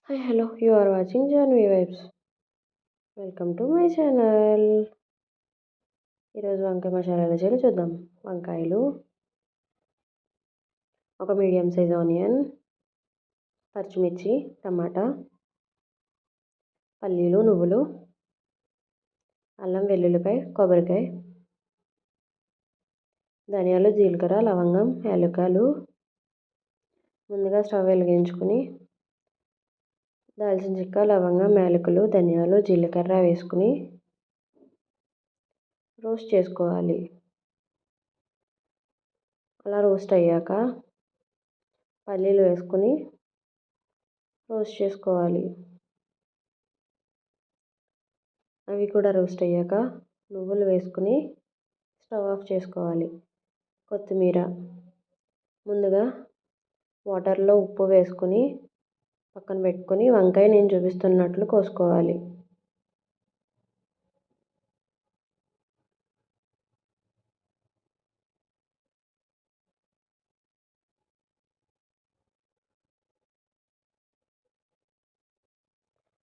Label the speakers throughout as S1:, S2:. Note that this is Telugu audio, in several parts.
S1: Hi, hello. You are watching Janvi Vibes. Welcome to my channel. ఈరోజు వంకాయ మసాలా ఎలా చేయాలో చూద్దాం. వంకాయలు, ఒక మీడియం సైజ్ ఆనియన్, పచ్చిమిర్చి, టమాటా, పల్లీలు, నువ్వులు, అల్లం వెల్లుల్లిపాయ, కొబ్బరికాయ, ధనియాలు, జీలకర్ర, లవంగం, యాలకులు. ముందుగా స్టవ్ వెలిగించుకుని దాల్చిన చెక్క, లవంగం, యాలకులు, ధనియాలు, జీలకర్ర వేసుకుని రోస్ట్ చేసుకోవాలి. అలా రోస్ట్ అయ్యాక పల్లీలు వేసుకుని రోస్ట్ చేసుకోవాలి. అవి కూడా రోస్ట్ అయ్యాక నువ్వులు వేసుకుని స్టవ్ ఆఫ్ చేసుకోవాలి. కొత్తిమీర, ముందుగా వాటర్లో ఉప్పు వేసుకుని పక్కన పెట్టుకొని వంకాయ నేను చూపిస్తున్నట్లు కోసుకోవాలి.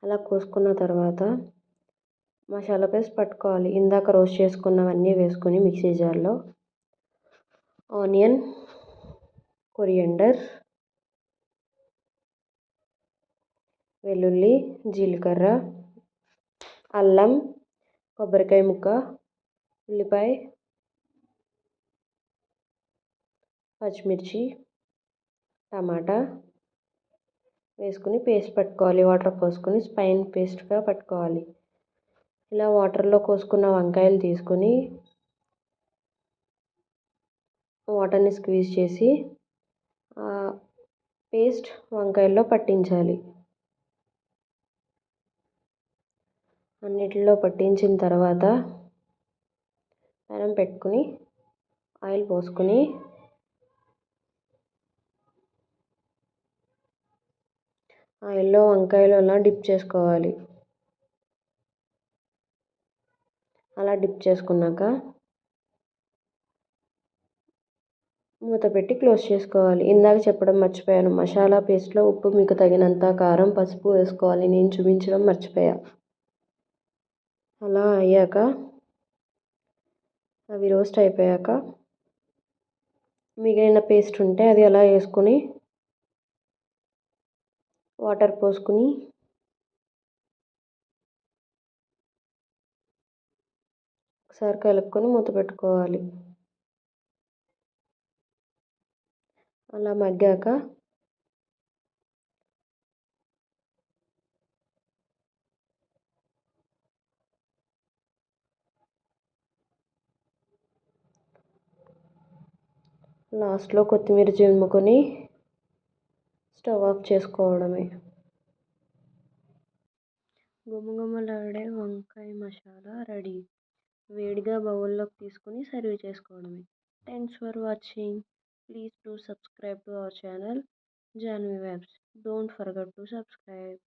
S1: అలా కోసుకున్న తర్వాత మసాలా పేస్ట్ పట్టుకోవాలి. ఇందాక రోస్ట్ చేసుకున్నవన్నీ వేసుకొని మిక్సీ జార్లో ఆనియన్, కొరియండర్, వెల్లుల్లి, జీలకర్ర, అల్లం, కొబ్బరికాయ ముక్క, ఉల్లిపాయ, పచ్చిమిర్చి, టమాటా వేసుకుని పేస్ట్ పట్టుకోవాలి. వాటర్ పోసుకొని స్పైన్ పేస్ట్గా పట్టుకోవాలి. ఇలా వాటర్లో కోసుకున్న వంకాయలు తీసుకొని వాటర్ని స్క్వీజ్ చేసి పేస్ట్ వంకాయల్లో పట్టించాలి. అన్నిటిలో పట్టించిన తర్వాత పెనం పెట్టుకుని ఆయిల్ పోసుకొని ఆయిల్లో వంకాయలు అలా డిప్ చేసుకోవాలి. అలా డిప్ చేసుకున్నాక మూత పెట్టి క్లోజ్ చేసుకోవాలి. ఇందాక చెప్పడం మర్చిపోయాను, మసాలా పేస్ట్లో ఉప్పు మీకు తగినంత, కారం, పసుపు వేసుకోవాలి. నేను చూపించడం మర్చిపోయా. అలా అయ్యాక అవి రోస్ట్ అయిపోయాక మిగిలిన పేస్ట్ ఉంటే అది అలా వేసుకొని వాటర్ పోసుకుని ఒకసారి కలుపుకొని మూత పెట్టుకోవాలి. అలా మగ్గాక లాస్ట్లో కొత్తిమీర చిమ్ముకొని స్టవ్ ఆఫ్ చేసుకోవడమే. గుమగుమలాడే వంకాయ మసాలా రెడీ. వేడిగా బౌల్లోకి తీసుకొని సర్వ్ చేసుకోవడమే. Thanks for watching. Please do subscribe to our channel Janvi Webs. Don't forget to subscribe.